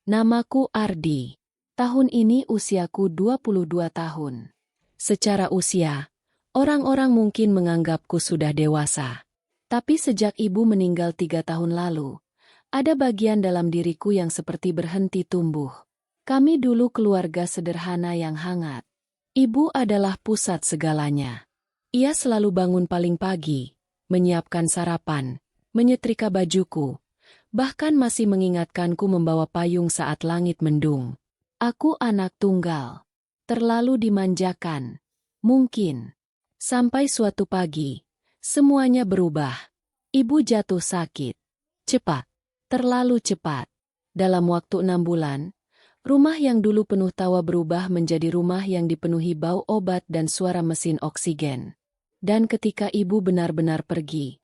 Namaku Ardi. Tahun ini usiaku 22 tahun. Secara usia, orang-orang mungkin menganggapku sudah dewasa. Tapi sejak ibu meninggal 3 tahun lalu, ada bagian dalam diriku yang seperti berhenti tumbuh. Kami dulu keluarga sederhana yang hangat. Ibu adalah pusat segalanya. Ia selalu bangun paling pagi, menyiapkan sarapan, menyetrika bajuku, bahkan masih mengingatkanku membawa payung saat langit mendung. Aku anak tunggal. Terlalu dimanjakan. Mungkin. Sampai suatu pagi, semuanya berubah. Ibu jatuh sakit. Cepat. Terlalu cepat. Dalam waktu 6 bulan, rumah yang dulu penuh tawa berubah menjadi rumah yang dipenuhi bau obat dan suara mesin oksigen. Dan ketika ibu benar-benar pergi,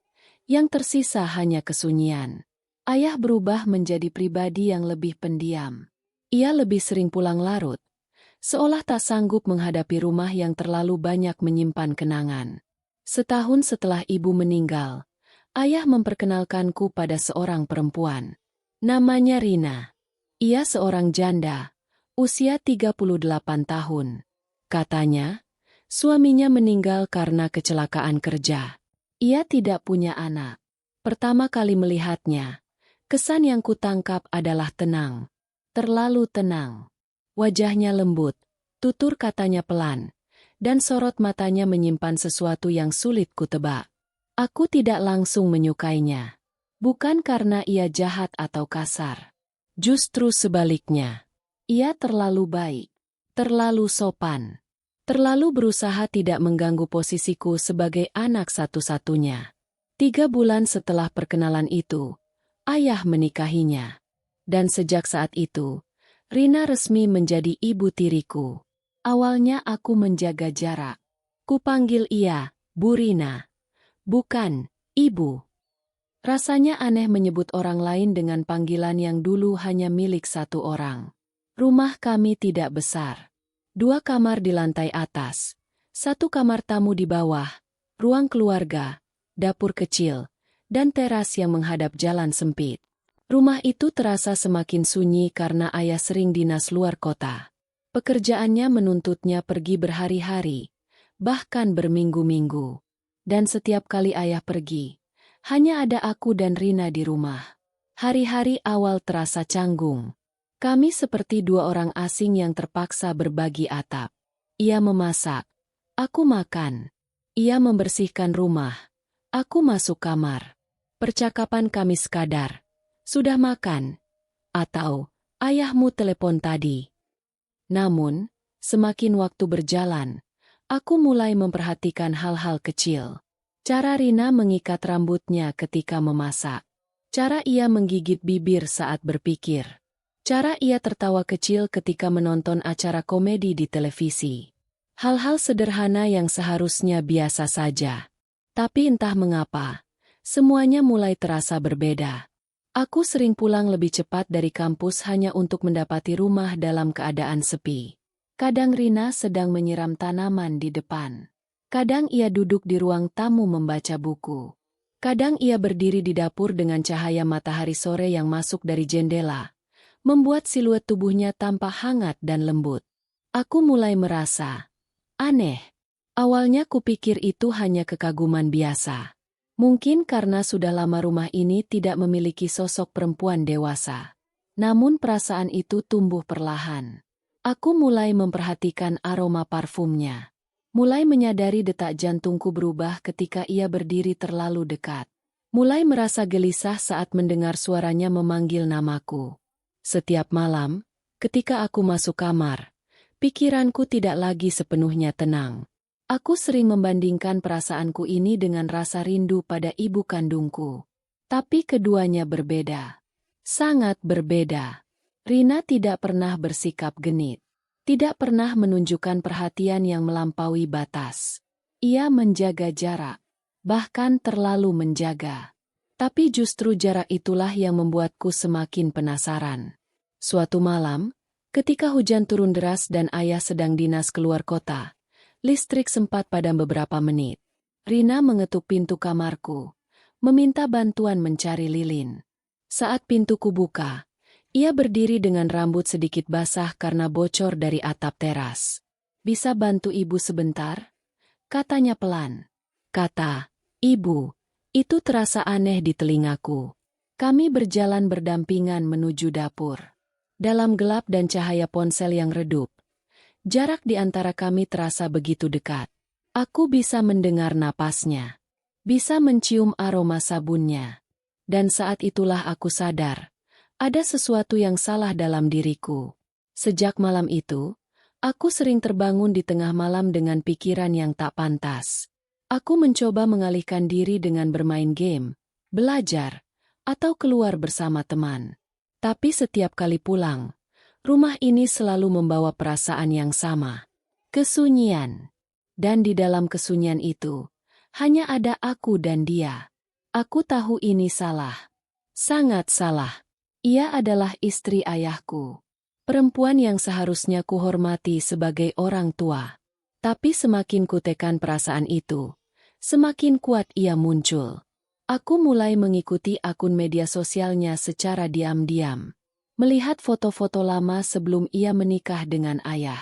yang tersisa hanya kesunyian. Ayah berubah menjadi pribadi yang lebih pendiam. Ia lebih sering pulang larut, seolah tak sanggup menghadapi rumah yang terlalu banyak menyimpan kenangan. Setahun setelah ibu meninggal, ayah memperkenalkanku pada seorang perempuan. Namanya Rina. Ia seorang janda, usia 38 tahun. Katanya, suaminya meninggal karena kecelakaan kerja. Ia tidak punya anak. Pertama kali melihatnya, kesan yang kutangkap adalah tenang. Terlalu tenang. Wajahnya lembut, tutur katanya pelan, dan sorot matanya menyimpan sesuatu yang sulit kutebak. Aku tidak langsung menyukainya. Bukan karena ia jahat atau kasar. Justru sebaliknya. Ia terlalu baik, terlalu sopan, terlalu berusaha tidak mengganggu posisiku sebagai anak satu-satunya. 3 bulan setelah perkenalan itu, ayah menikahinya. Dan sejak saat itu, Rina resmi menjadi ibu tiriku. Awalnya aku menjaga jarak. Kupanggil ia, Bu Rina. Bukan, Ibu. Rasanya aneh menyebut orang lain dengan panggilan yang dulu hanya milik satu orang. Rumah kami tidak besar. 2 kamar di lantai atas, 1 kamar tamu di bawah, ruang keluarga, dapur kecil, dan teras yang menghadap jalan sempit. Rumah itu terasa semakin sunyi karena ayah sering dinas luar kota. Pekerjaannya menuntutnya pergi berhari-hari, bahkan berminggu-minggu. Dan setiap kali ayah pergi, hanya ada aku dan Rina di rumah. Hari-hari awal terasa canggung. Kami seperti 2 orang asing yang terpaksa berbagi atap. Ia memasak, aku makan. Ia membersihkan rumah, aku masuk kamar. Percakapan kami sekadar, sudah makan? Atau, ayahmu telepon tadi. Namun, semakin waktu berjalan, aku mulai memperhatikan hal-hal kecil. Cara Rina mengikat rambutnya ketika memasak. Cara ia menggigit bibir saat berpikir. Cara ia tertawa kecil ketika menonton acara komedi di televisi. Hal-hal sederhana yang seharusnya biasa saja. Tapi entah mengapa, semuanya mulai terasa berbeda. Aku sering pulang lebih cepat dari kampus hanya untuk mendapati rumah dalam keadaan sepi. Kadang Rina sedang menyiram tanaman di depan. Kadang ia duduk di ruang tamu membaca buku. Kadang ia berdiri di dapur dengan cahaya matahari sore yang masuk dari jendela, membuat siluet tubuhnya tampak hangat dan lembut. Aku mulai merasa aneh. Awalnya kupikir itu hanya kekaguman biasa. Mungkin karena sudah lama rumah ini tidak memiliki sosok perempuan dewasa. Namun perasaan itu tumbuh perlahan. Aku mulai memperhatikan aroma parfumnya. Mulai menyadari detak jantungku berubah ketika ia berdiri terlalu dekat. Mulai merasa gelisah saat mendengar suaranya memanggil namaku. Setiap malam, ketika aku masuk kamar, pikiranku tidak lagi sepenuhnya tenang. Aku sering membandingkan perasaanku ini dengan rasa rindu pada ibu kandungku. Tapi keduanya berbeda. Sangat berbeda. Rina tidak pernah bersikap genit. Tidak pernah menunjukkan perhatian yang melampaui batas. Ia menjaga jarak. Bahkan terlalu menjaga. Tapi justru jarak itulah yang membuatku semakin penasaran. Suatu malam, ketika hujan turun deras dan ayah sedang dinas keluar kota, listrik sempat padam beberapa menit. Rina mengetuk pintu kamarku, meminta bantuan mencari lilin. Saat pintuku buka, Ia berdiri dengan rambut sedikit basah karena bocor dari atap teras. "Bisa bantu ibu sebentar?" katanya pelan. Kata ibu, itu terasa aneh di telingaku. Kami berjalan berdampingan menuju dapur. Dalam gelap dan cahaya ponsel yang redup, jarak di antara kami terasa begitu dekat. Aku bisa mendengar napasnya, bisa mencium aroma sabunnya. Dan saat itulah aku sadar, ada sesuatu yang salah dalam diriku. Sejak malam itu, aku sering terbangun di tengah malam dengan pikiran yang tak pantas. Aku mencoba mengalihkan diri dengan bermain game, belajar, atau keluar bersama teman. Tapi setiap kali pulang, rumah ini selalu membawa perasaan yang sama. Kesunyian. Dan di dalam kesunyian itu, hanya ada aku dan dia. Aku tahu ini salah. Sangat salah. Ia adalah istri ayahku. Perempuan yang seharusnya kuhormati sebagai orang tua. Tapi semakin kutekan perasaan itu, semakin kuat ia muncul. Aku mulai mengikuti akun media sosialnya secara diam-diam. Melihat foto-foto lama sebelum ia menikah dengan ayah.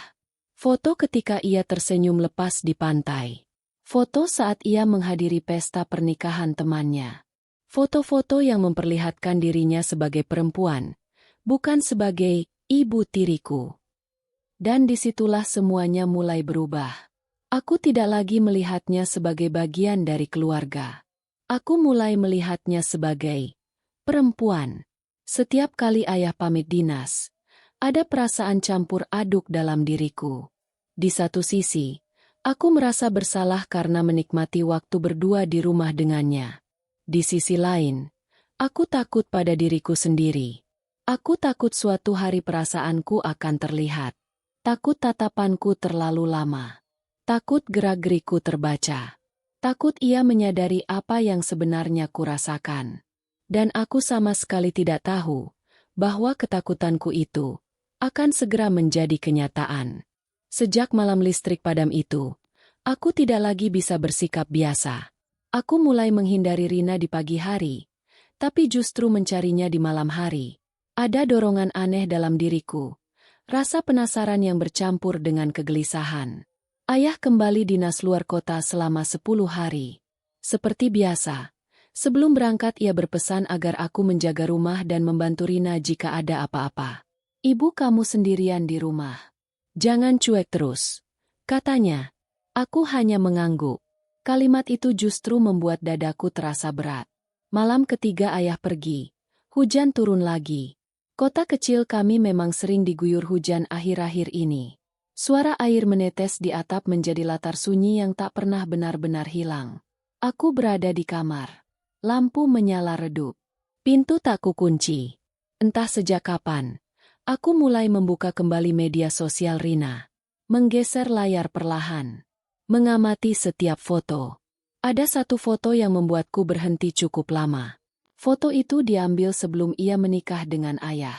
Foto ketika ia tersenyum lepas di pantai. Foto saat ia menghadiri pesta pernikahan temannya. Foto-foto yang memperlihatkan dirinya sebagai perempuan, bukan sebagai ibu tiriku. Dan disitulah semuanya mulai berubah. Aku tidak lagi melihatnya sebagai bagian dari keluarga. Aku mulai melihatnya sebagai perempuan. Setiap kali ayah pamit dinas, ada perasaan campur aduk dalam diriku. Di satu sisi, aku merasa bersalah karena menikmati waktu berdua di rumah dengannya. Di sisi lain, aku takut pada diriku sendiri. Aku takut suatu hari perasaanku akan terlihat. Takut tatapanku terlalu lama. Takut gerak-gerikku terbaca. Takut ia menyadari apa yang sebenarnya kurasakan. Dan aku sama sekali tidak tahu bahwa ketakutanku itu akan segera menjadi kenyataan. Sejak malam listrik padam itu, aku tidak lagi bisa bersikap biasa. Aku mulai menghindari Rina di pagi hari, tapi justru mencarinya di malam hari. Ada dorongan aneh dalam diriku, rasa penasaran yang bercampur dengan kegelisahan. Ayah kembali dinas luar kota selama 10 hari. Seperti biasa, sebelum berangkat ia berpesan agar aku menjaga rumah dan membantu Rina jika ada apa-apa. "Ibu kamu sendirian di rumah. Jangan cuek terus," katanya. Aku hanya mengangguk. Kalimat itu justru membuat dadaku terasa berat. Malam ketiga ayah pergi. Hujan turun lagi. Kota kecil kami memang sering diguyur hujan akhir-akhir ini. Suara air menetes di atap menjadi latar sunyi yang tak pernah benar-benar hilang. Aku berada di kamar. Lampu menyala redup. Pintu tak kukunci. Entah sejak kapan, aku mulai membuka kembali media sosial Rina. Menggeser layar perlahan. Mengamati setiap foto. Ada satu foto yang membuatku berhenti cukup lama. Foto itu diambil sebelum ia menikah dengan ayah.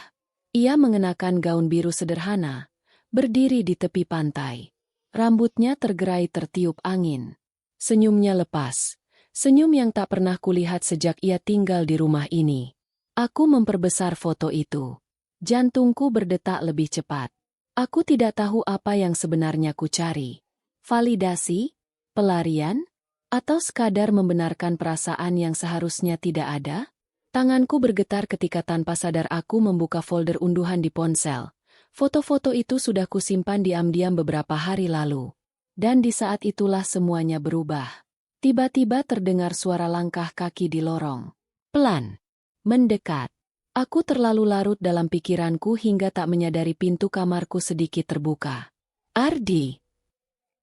Ia mengenakan gaun biru sederhana, berdiri di tepi pantai. Rambutnya tergerai tertiup angin. Senyumnya lepas. Senyum yang tak pernah kulihat sejak ia tinggal di rumah ini. Aku memperbesar foto itu. Jantungku berdetak lebih cepat. Aku tidak tahu apa yang sebenarnya ku cari. Validasi? Pelarian? Atau sekadar membenarkan perasaan yang seharusnya tidak ada? Tanganku bergetar ketika tanpa sadar aku membuka folder unduhan di ponsel. Foto-foto itu sudah kusimpan diam-diam beberapa hari lalu. Dan di saat itulah semuanya berubah. Tiba-tiba terdengar suara langkah kaki di lorong. Pelan. Mendekat. Aku terlalu larut dalam pikiranku hingga tak menyadari pintu kamarku sedikit terbuka. "Ardi!"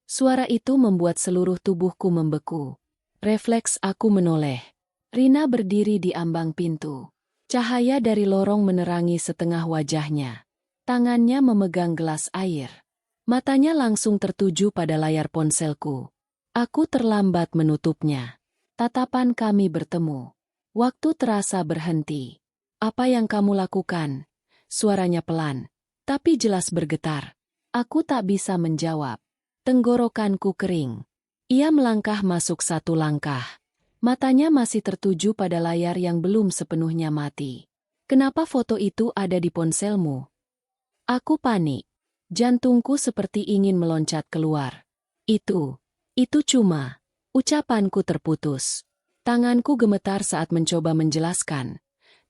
Suara itu membuat seluruh tubuhku membeku. Refleks aku menoleh. Rina berdiri di ambang pintu. Cahaya dari lorong menerangi setengah wajahnya. Tangannya memegang gelas air. Matanya langsung tertuju pada layar ponselku. Aku terlambat menutupnya. Tatapan kami bertemu. Waktu terasa berhenti. "Apa yang kamu lakukan?" Suaranya pelan, tapi jelas bergetar. Aku tak bisa menjawab. Tenggorokanku kering. Ia melangkah masuk satu langkah. Matanya masih tertuju pada layar yang belum sepenuhnya mati. Kenapa foto itu ada di ponselmu? Aku panik. Jantungku seperti ingin meloncat keluar. Itu cuma. Ucapanku terputus. Tanganku gemetar saat mencoba menjelaskan.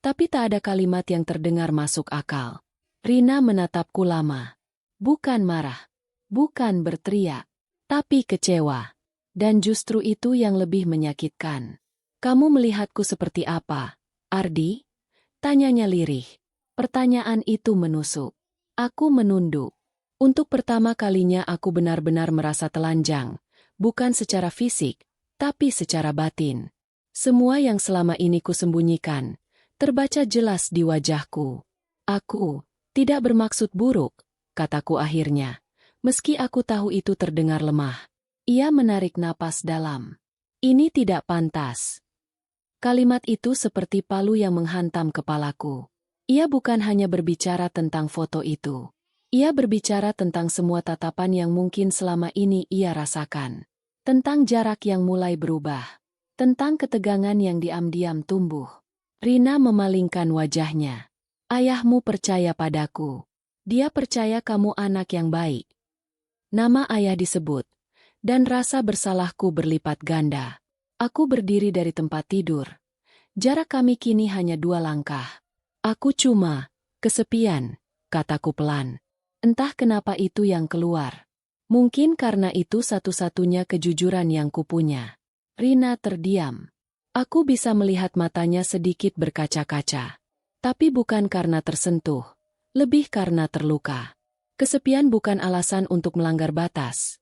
Tapi tak ada kalimat yang terdengar masuk akal. Rina menatapku lama. Bukan marah. Bukan berteriak. Tapi kecewa. Dan justru itu yang lebih menyakitkan. Kamu melihatku seperti apa, Ardi? Tanyanya lirih. Pertanyaan itu menusuk. Aku menunduk. Untuk pertama kalinya aku benar-benar merasa telanjang. Bukan secara fisik, tapi secara batin. Semua yang selama ini kusembunyikan, terbaca jelas di wajahku. Aku tidak bermaksud buruk, kataku akhirnya. Meski aku tahu itu terdengar lemah. Ia menarik napas dalam. Ini tidak pantas. Kalimat itu seperti palu yang menghantam kepalaku. Ia bukan hanya berbicara tentang foto itu. Ia berbicara tentang semua tatapan yang mungkin selama ini ia rasakan. Tentang jarak yang mulai berubah. Tentang ketegangan yang diam-diam tumbuh. Rina memalingkan wajahnya. Ayahmu percaya padaku. Dia percaya kamu anak yang baik. Nama ayah disebut. Dan rasa bersalahku berlipat ganda. Aku berdiri dari tempat tidur. Jarak kami kini hanya 2 langkah. Aku cuma kesepian, kataku pelan. Entah kenapa itu yang keluar. Mungkin karena itu satu-satunya kejujuran yang kupunya. Rina terdiam. Aku bisa melihat matanya sedikit berkaca-kaca. Tapi bukan karena tersentuh. Lebih karena terluka. Kesepian bukan alasan untuk melanggar batas.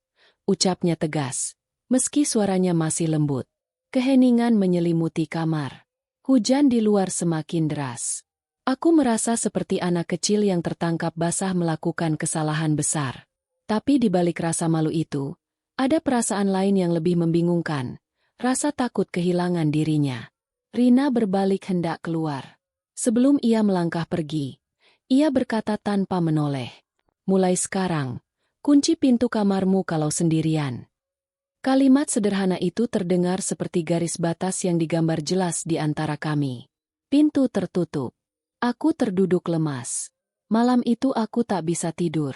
Ucapnya tegas. Meski suaranya masih lembut. Keheningan menyelimuti kamar. Hujan di luar semakin deras. Aku merasa seperti anak kecil yang tertangkap basah melakukan kesalahan besar. Tapi di balik rasa malu itu, ada perasaan lain yang lebih membingungkan. Rasa takut kehilangan dirinya. Rina berbalik hendak keluar. Sebelum ia melangkah pergi, ia berkata tanpa menoleh. Mulai sekarang, kunci pintu kamarmu kalau sendirian. Kalimat sederhana itu terdengar seperti garis batas yang digambar jelas di antara kami. Pintu tertutup. Aku terduduk lemas. Malam itu aku tak bisa tidur.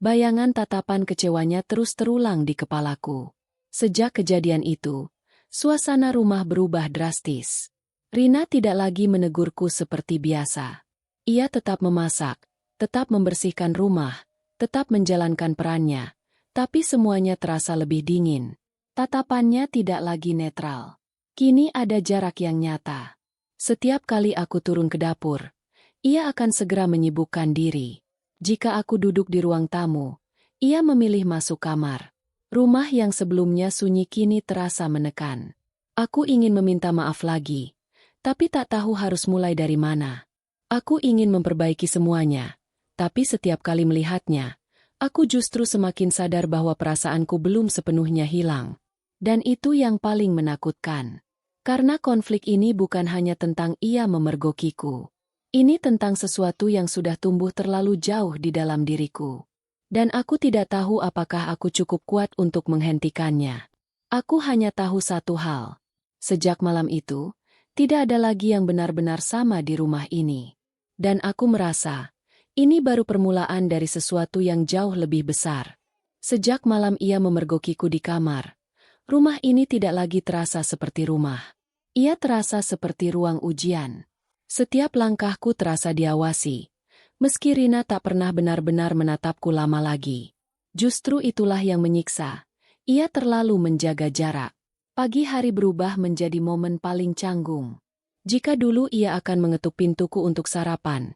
Bayangan tatapan kecewanya terus terulang di kepalaku. Sejak kejadian itu, suasana rumah berubah drastis. Rina tidak lagi menegurku seperti biasa. Ia tetap memasak, tetap membersihkan rumah, tetap menjalankan perannya, tapi semuanya terasa lebih dingin. Tatapannya tidak lagi netral. Kini ada jarak yang nyata. Setiap kali aku turun ke dapur, ia akan segera menyibukkan diri. Jika aku duduk di ruang tamu, ia memilih masuk kamar. Rumah yang sebelumnya sunyi kini terasa menekan. Aku ingin meminta maaf lagi, tapi tak tahu harus mulai dari mana. Aku ingin memperbaiki semuanya, tapi setiap kali melihatnya, aku justru semakin sadar bahwa perasaanku belum sepenuhnya hilang. Dan itu yang paling menakutkan. Karena konflik ini bukan hanya tentang ia memergokiku. Ini tentang sesuatu yang sudah tumbuh terlalu jauh di dalam diriku. Dan aku tidak tahu apakah aku cukup kuat untuk menghentikannya. Aku hanya tahu satu hal. Sejak malam itu, tidak ada lagi yang benar-benar sama di rumah ini. Dan aku merasa, ini baru permulaan dari sesuatu yang jauh lebih besar. Sejak malam ia memergokiku di kamar, rumah ini tidak lagi terasa seperti rumah. Ia terasa seperti ruang ujian. Setiap langkahku terasa diawasi. Meski Rina tak pernah benar-benar menatapku lama lagi. Justru itulah yang menyiksa. Ia terlalu menjaga jarak. Pagi hari berubah menjadi momen paling canggung. Jika dulu ia akan mengetuk pintuku untuk sarapan,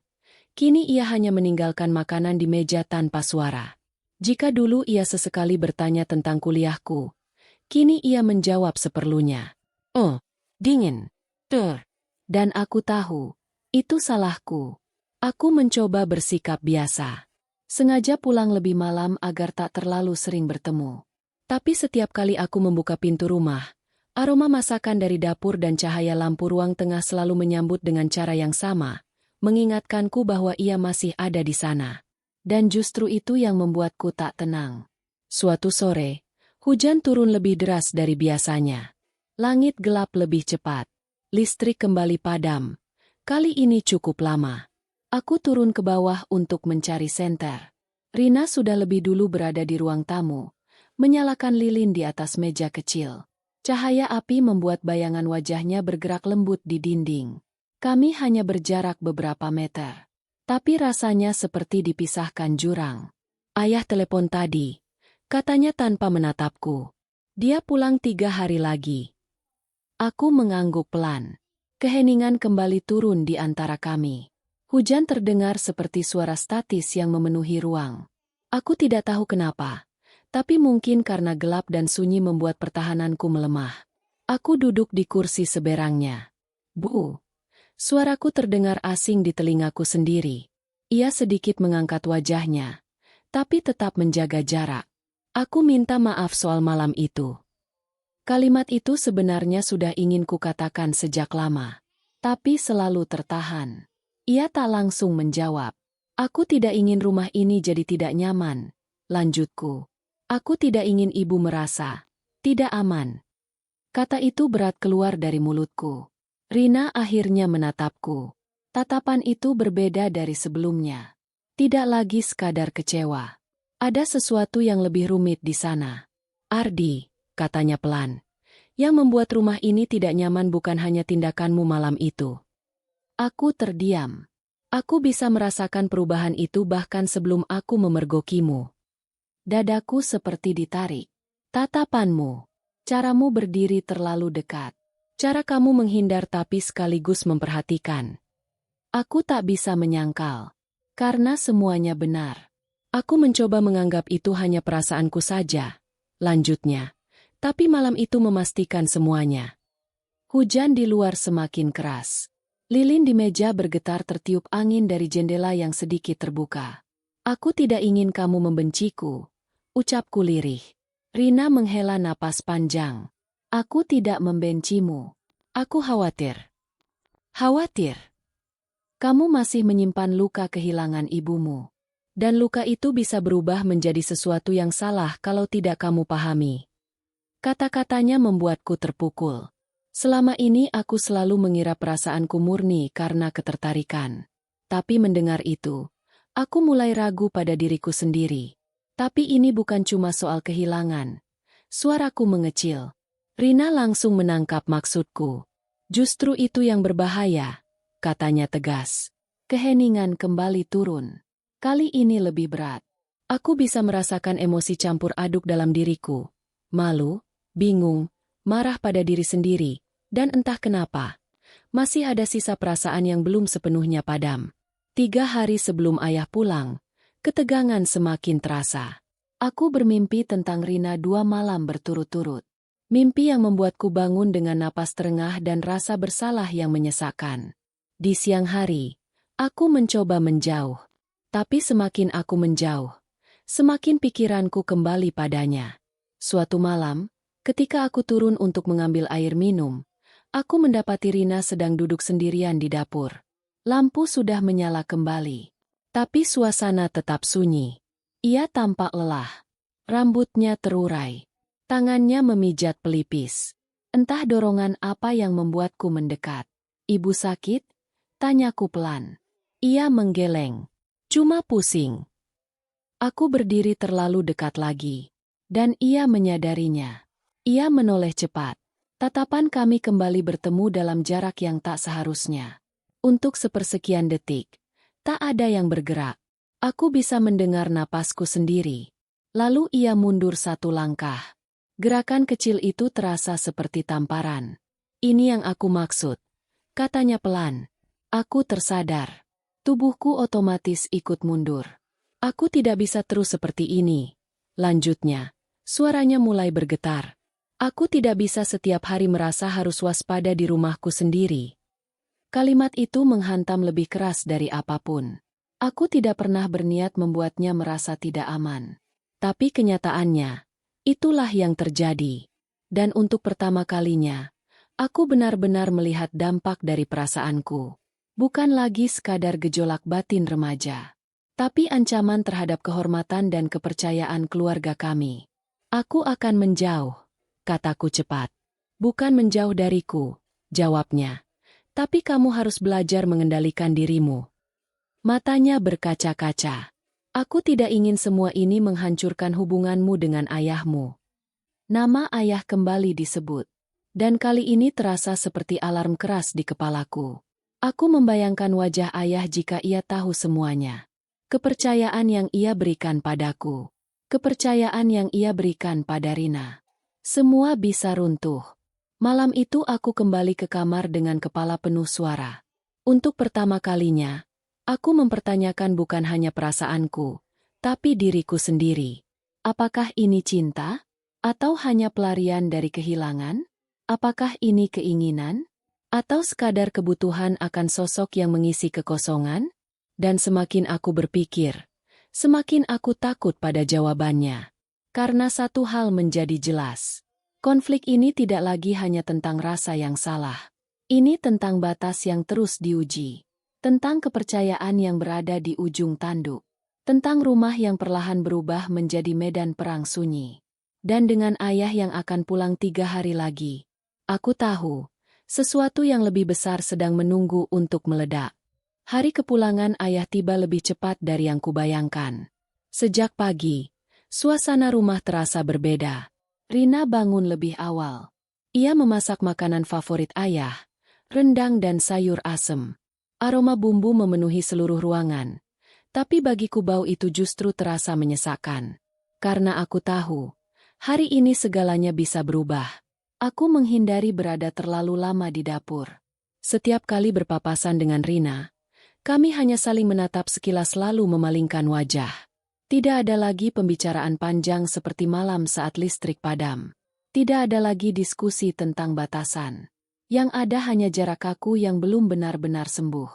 kini ia hanya meninggalkan makanan di meja tanpa suara. Jika dulu ia sesekali bertanya tentang kuliahku, kini ia menjawab seperlunya. Oh, dingin. Dan aku tahu, itu salahku. Aku mencoba bersikap biasa. Sengaja pulang lebih malam agar tak terlalu sering bertemu. Tapi setiap kali aku membuka pintu rumah, aroma masakan dari dapur dan cahaya lampu ruang tengah selalu menyambut dengan cara yang sama, mengingatkanku bahwa ia masih ada di sana. Dan justru itu yang membuatku tak tenang. Suatu sore, hujan turun lebih deras dari biasanya. Langit gelap lebih cepat. Listrik kembali padam. Kali ini cukup lama. Aku turun ke bawah untuk mencari senter. Rina sudah lebih dulu berada di ruang tamu, menyalakan lilin di atas meja kecil. Cahaya api membuat bayangan wajahnya bergerak lembut di dinding. Kami hanya berjarak beberapa meter. Tapi rasanya seperti dipisahkan jurang. Ayah telepon tadi, katanya tanpa menatapku. Dia pulang 3 hari lagi. Aku mengangguk pelan. Keheningan kembali turun di antara kami. Hujan terdengar seperti suara statis yang memenuhi ruang. Aku tidak tahu kenapa, tapi mungkin karena gelap dan sunyi membuat pertahananku melemah. Aku duduk di kursi seberangnya. Bu, suaraku terdengar asing di telingaku sendiri. Ia sedikit mengangkat wajahnya, tapi tetap menjaga jarak. Aku minta maaf soal malam itu. Kalimat itu sebenarnya sudah ingin kukatakan sejak lama, tapi selalu tertahan. Ia tak langsung menjawab. Aku tidak ingin rumah ini jadi tidak nyaman, lanjutku. Aku tidak ingin ibu merasa tidak aman. Kata itu berat keluar dari mulutku. Rina akhirnya menatapku. Tatapan itu berbeda dari sebelumnya. Tidak lagi sekadar kecewa. Ada sesuatu yang lebih rumit di sana. Ardi, katanya pelan. Yang membuat rumah ini tidak nyaman bukan hanya tindakanmu malam itu. Aku terdiam. Aku bisa merasakan perubahan itu bahkan sebelum aku memergokimu. Dadaku seperti ditarik. Tatapanmu. Caramu berdiri terlalu dekat. Cara kamu menghindar tapi sekaligus memperhatikan. Aku tak bisa menyangkal. Karena semuanya benar. Aku mencoba menganggap itu hanya perasaanku saja. Lanjutnya. Tapi malam itu memastikan semuanya. Hujan di luar semakin keras. Lilin di meja bergetar tertiup angin dari jendela yang sedikit terbuka. Aku tidak ingin kamu membenciku. Ucapku lirih. Rina menghela napas panjang. Aku tidak membencimu. Aku khawatir. Khawatir. Kamu masih menyimpan luka kehilangan ibumu. Dan luka itu bisa berubah menjadi sesuatu yang salah kalau tidak kamu pahami. Kata-katanya membuatku terpukul. Selama ini aku selalu mengira perasaanku murni karena ketertarikan. Tapi mendengar itu, aku mulai ragu pada diriku sendiri. Tapi ini bukan cuma soal kehilangan. Suaraku mengecil. Rina langsung menangkap maksudku. Justru itu yang berbahaya, katanya tegas. Keheningan kembali turun. Kali ini lebih berat. Aku bisa merasakan emosi campur aduk dalam diriku. Malu, bingung, marah pada diri sendiri, dan entah kenapa. Masih ada sisa perasaan yang belum sepenuhnya padam. 3 hari sebelum ayah pulang, ketegangan semakin terasa. Aku bermimpi tentang Rina 2 malam berturut-turut. Mimpi yang membuatku bangun dengan napas terengah dan rasa bersalah yang menyesakkan. Di siang hari, aku mencoba menjauh. Tapi semakin aku menjauh, semakin pikiranku kembali padanya. Suatu malam, ketika aku turun untuk mengambil air minum, aku mendapati Rina sedang duduk sendirian di dapur. Lampu sudah menyala kembali. Tapi suasana tetap sunyi. Ia tampak lelah. Rambutnya terurai. Tangannya memijat pelipis. Entah dorongan apa yang membuatku mendekat. Ibu sakit? Tanyaku pelan. Ia menggeleng. Cuma pusing. Aku berdiri terlalu dekat lagi. Dan ia menyadarinya. Ia menoleh cepat. Tatapan kami kembali bertemu dalam jarak yang tak seharusnya. Untuk sepersekian detik, tak ada yang bergerak. Aku bisa mendengar napasku sendiri. Lalu ia mundur 1 langkah. Gerakan kecil itu terasa seperti tamparan. Ini yang aku maksud, katanya pelan. Aku tersadar. Tubuhku otomatis ikut mundur. Aku tidak bisa terus seperti ini. Lanjutnya, suaranya mulai bergetar. Aku tidak bisa setiap hari merasa harus waspada di rumahku sendiri. Kalimat itu menghantam lebih keras dari apapun. Aku tidak pernah berniat membuatnya merasa tidak aman. Tapi kenyataannya, itulah yang terjadi. Dan untuk pertama kalinya, aku benar-benar melihat dampak dari perasaanku. Bukan lagi sekadar gejolak batin remaja. Tapi ancaman terhadap kehormatan dan kepercayaan keluarga kami. Aku akan menjauh, kataku cepat. Bukan menjauh dariku, jawabnya. Tapi kamu harus belajar mengendalikan dirimu. Matanya berkaca-kaca. Aku tidak ingin semua ini menghancurkan hubunganmu dengan ayahmu. Nama ayah kembali disebut. Dan kali ini terasa seperti alarm keras di kepalaku. Aku membayangkan wajah ayah jika ia tahu semuanya. Kepercayaan yang ia berikan padaku. Kepercayaan yang ia berikan pada Rina. Semua bisa runtuh. Malam itu aku kembali ke kamar dengan kepala penuh suara. Untuk pertama kalinya, aku mempertanyakan bukan hanya perasaanku, tapi diriku sendiri. Apakah ini cinta? Atau hanya pelarian dari kehilangan? Apakah ini keinginan? Atau sekadar kebutuhan akan sosok yang mengisi kekosongan? Dan semakin aku berpikir, semakin aku takut pada jawabannya. Karena satu hal menjadi jelas. Konflik ini tidak lagi hanya tentang rasa yang salah. Ini tentang batas yang terus diuji. Tentang kepercayaan yang berada di ujung tanduk. Tentang rumah yang perlahan berubah menjadi medan perang sunyi. Dan dengan ayah yang akan pulang 3 hari lagi, aku tahu, sesuatu yang lebih besar sedang menunggu untuk meledak. Hari kepulangan ayah tiba lebih cepat dari yang kubayangkan. Sejak pagi, suasana rumah terasa berbeda. Rina bangun lebih awal. Ia memasak makanan favorit ayah, rendang dan sayur asem. Aroma bumbu memenuhi seluruh ruangan. Tapi bagiku bau itu justru terasa menyesakkan. Karena aku tahu, hari ini segalanya bisa berubah. Aku menghindari berada terlalu lama di dapur. Setiap kali berpapasan dengan Rina, kami hanya saling menatap sekilas lalu memalingkan wajah. Tidak ada lagi pembicaraan panjang seperti malam saat listrik padam. Tidak ada lagi diskusi tentang batasan. Yang ada hanya jarak kaku yang belum benar-benar sembuh.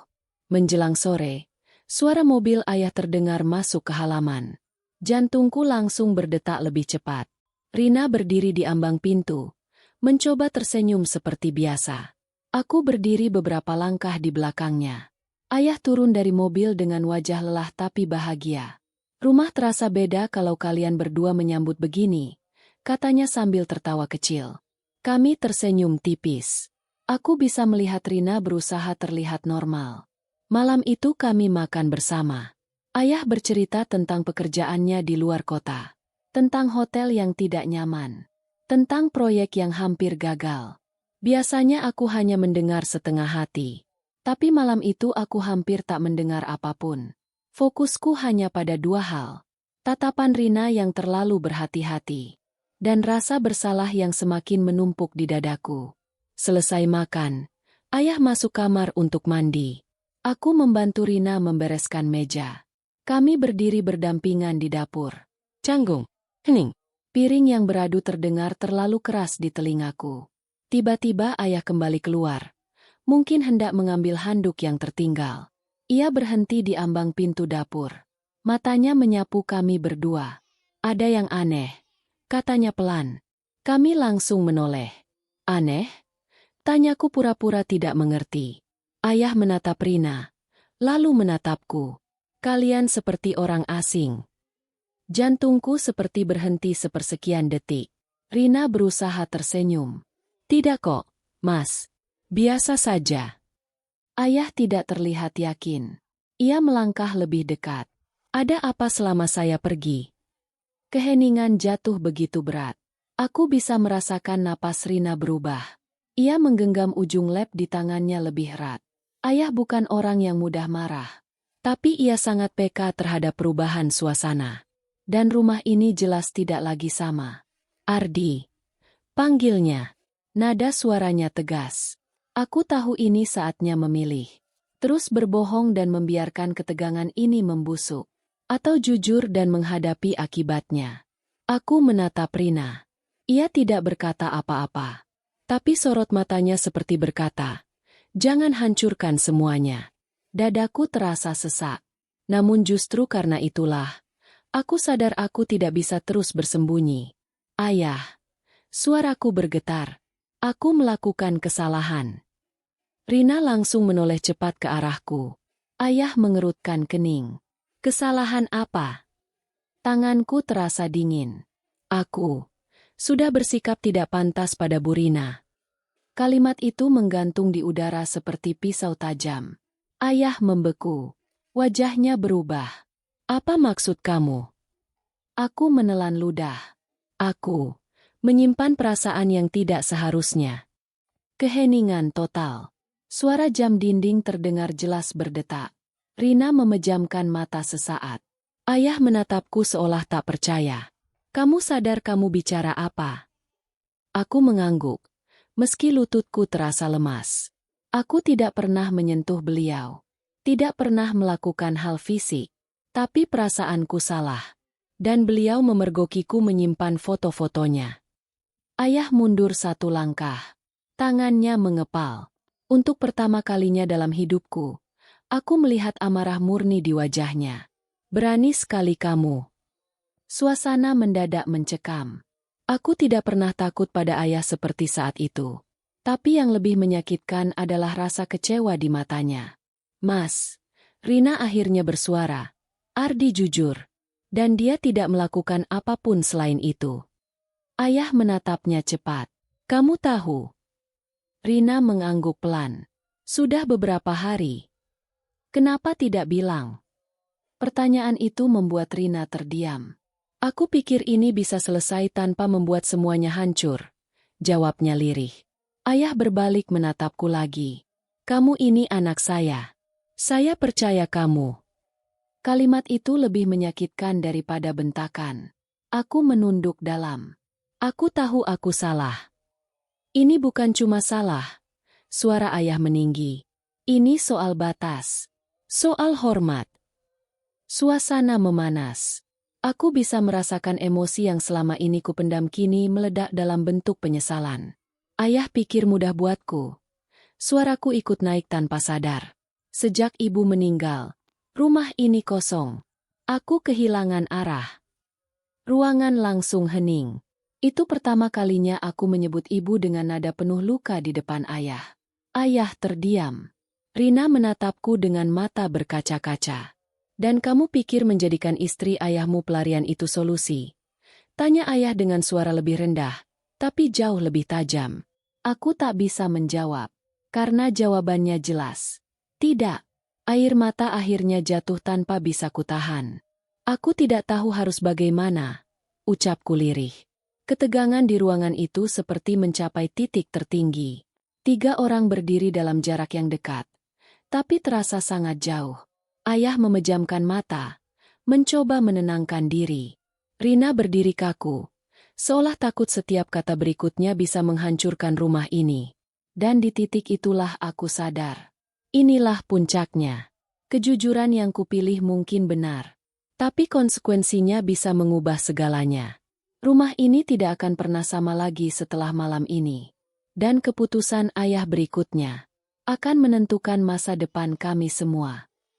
Menjelang sore, suara mobil ayah terdengar masuk ke halaman. Jantungku langsung berdetak lebih cepat. Rina berdiri di ambang pintu, mencoba tersenyum seperti biasa. Aku berdiri beberapa langkah di belakangnya. Ayah turun dari mobil dengan wajah lelah tapi bahagia. Rumah terasa beda kalau kalian berdua menyambut begini, katanya sambil tertawa kecil. Kami tersenyum tipis. Aku bisa melihat Rina berusaha terlihat normal. Malam itu kami makan bersama. Ayah bercerita tentang pekerjaannya di luar kota. Tentang hotel yang tidak nyaman. Tentang proyek yang hampir gagal. Biasanya aku hanya mendengar setengah hati. Tapi malam itu aku hampir tak mendengar apapun. Fokusku hanya pada 2 hal. Tatapan Rina yang terlalu berhati-hati. Dan rasa bersalah yang semakin menumpuk di dadaku. Selesai makan, ayah masuk kamar untuk mandi. Aku membantu Rina membereskan meja. Kami berdiri berdampingan di dapur. Canggung, hening. Piring yang beradu terdengar terlalu keras di telingaku. Tiba-tiba ayah kembali keluar. Mungkin hendak mengambil handuk yang tertinggal. Ia berhenti di ambang pintu dapur. Matanya menyapu kami berdua. Ada yang aneh, katanya pelan. Kami langsung menoleh. Aneh? Tanyaku pura-pura tidak mengerti. Ayah menatap Rina, lalu menatapku. Kalian seperti orang asing. Jantungku seperti berhenti sepersekian detik. Rina berusaha tersenyum. Tidak kok, Mas. Biasa saja. Ayah tidak terlihat yakin. Ia melangkah lebih dekat. Ada apa selama saya pergi? Keheningan jatuh begitu berat. Aku bisa merasakan napas Rina berubah. Ia menggenggam ujung lap di tangannya lebih erat. Ayah bukan orang yang mudah marah. Tapi ia sangat peka terhadap perubahan suasana. Dan rumah ini jelas tidak lagi sama. Ardi. Panggilnya. Nada suaranya tegas. Aku tahu ini saatnya memilih. Terus berbohong dan membiarkan ketegangan ini membusuk. Atau jujur dan menghadapi akibatnya. Aku menatap Rina. Ia tidak berkata apa-apa. Tapi sorot matanya seperti berkata, jangan hancurkan semuanya. Dadaku terasa sesak. Namun justru karena itulah, aku sadar aku tidak bisa terus bersembunyi. Ayah. Suaraku bergetar. Aku melakukan kesalahan. Rina langsung menoleh cepat ke arahku. Ayah mengerutkan kening. Kesalahan apa? Tanganku terasa dingin. Aku sudah bersikap tidak pantas pada Bu Rina. Kalimat itu menggantung di udara seperti pisau tajam. Ayah membeku. Wajahnya berubah. Apa maksud kamu? Aku menelan ludah. Aku menyimpan perasaan yang tidak seharusnya. Keheningan total. Suara jam dinding terdengar jelas berdetak. Rina memejamkan mata sesaat. Ayah menatapku seolah tak percaya. Kamu sadar kamu bicara apa? Aku mengangguk. Meski lututku terasa lemas. Aku tidak pernah menyentuh beliau. Tidak pernah melakukan hal fisik. Tapi perasaanku salah. Dan beliau memergokiku menyimpan foto-fotonya. Ayah mundur satu langkah. Tangannya mengepal. Untuk pertama kalinya dalam hidupku, aku melihat amarah murni di wajahnya. Berani sekali kamu. Suasana mendadak mencekam. Aku tidak pernah takut pada ayah seperti saat itu. Tapi yang lebih menyakitkan adalah rasa kecewa di matanya. Mas, Rina akhirnya bersuara. Ardi jujur. Dan dia tidak melakukan apapun selain itu. Ayah menatapnya cepat. Kamu tahu? Rina mengangguk pelan. Sudah beberapa hari. Kenapa tidak bilang? Pertanyaan itu membuat Rina terdiam. Aku pikir ini bisa selesai tanpa membuat semuanya hancur. Jawabnya lirih. Ayah berbalik menatapku lagi. Kamu ini anak saya. Saya percaya kamu. Kalimat itu lebih menyakitkan daripada bentakan. Aku menunduk dalam. Aku tahu aku salah. Ini bukan cuma salah. Suara ayah meninggi. Ini soal batas. Soal hormat. Suasana memanas. Aku bisa merasakan emosi yang selama ini kupendam kini meledak dalam bentuk penyesalan. Ayah pikir mudah buatku. Suaraku ikut naik tanpa sadar. Sejak ibu meninggal, rumah ini kosong. Aku kehilangan arah. Ruangan langsung hening. Itu pertama kalinya aku menyebut ibu dengan nada penuh luka di depan ayah. Ayah terdiam. Rina menatapku dengan mata berkaca-kaca. Dan kamu pikir menjadikan istri ayahmu pelarian itu solusi? Tanya ayah dengan suara lebih rendah, tapi jauh lebih tajam. Aku tak bisa menjawab, karena jawabannya jelas. Tidak. Air mata akhirnya jatuh tanpa bisa kutahan. Aku tidak tahu harus bagaimana, ucapku lirih. Ketegangan di ruangan itu seperti mencapai titik tertinggi. 3 orang berdiri dalam jarak yang dekat, tapi terasa sangat jauh. Ayah memejamkan mata, mencoba menenangkan diri. Rina berdiri kaku, seolah takut setiap kata berikutnya bisa menghancurkan rumah ini. Dan di titik itulah aku sadar. Inilah puncaknya. Kejujuran yang kupilih mungkin benar. Tapi konsekuensinya bisa mengubah segalanya. Rumah ini tidak akan pernah sama lagi setelah malam ini. Dan keputusan ayah berikutnya akan menentukan masa depan kami semua.